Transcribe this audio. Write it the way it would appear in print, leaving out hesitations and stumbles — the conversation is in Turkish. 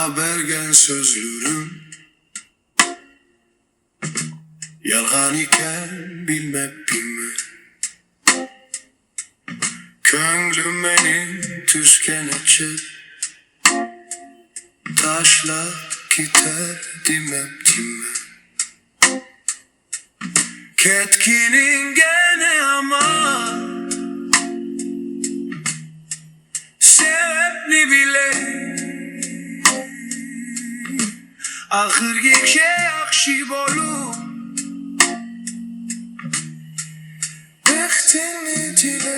Sana bergen sözlerim yalgan iken bilmep bilme. Könglim benim tüsken etçe taşlap gider dimep dimme. Ketkinin gene ama sebepni bile. Ahır yekşe akşi bolu Behtini dile.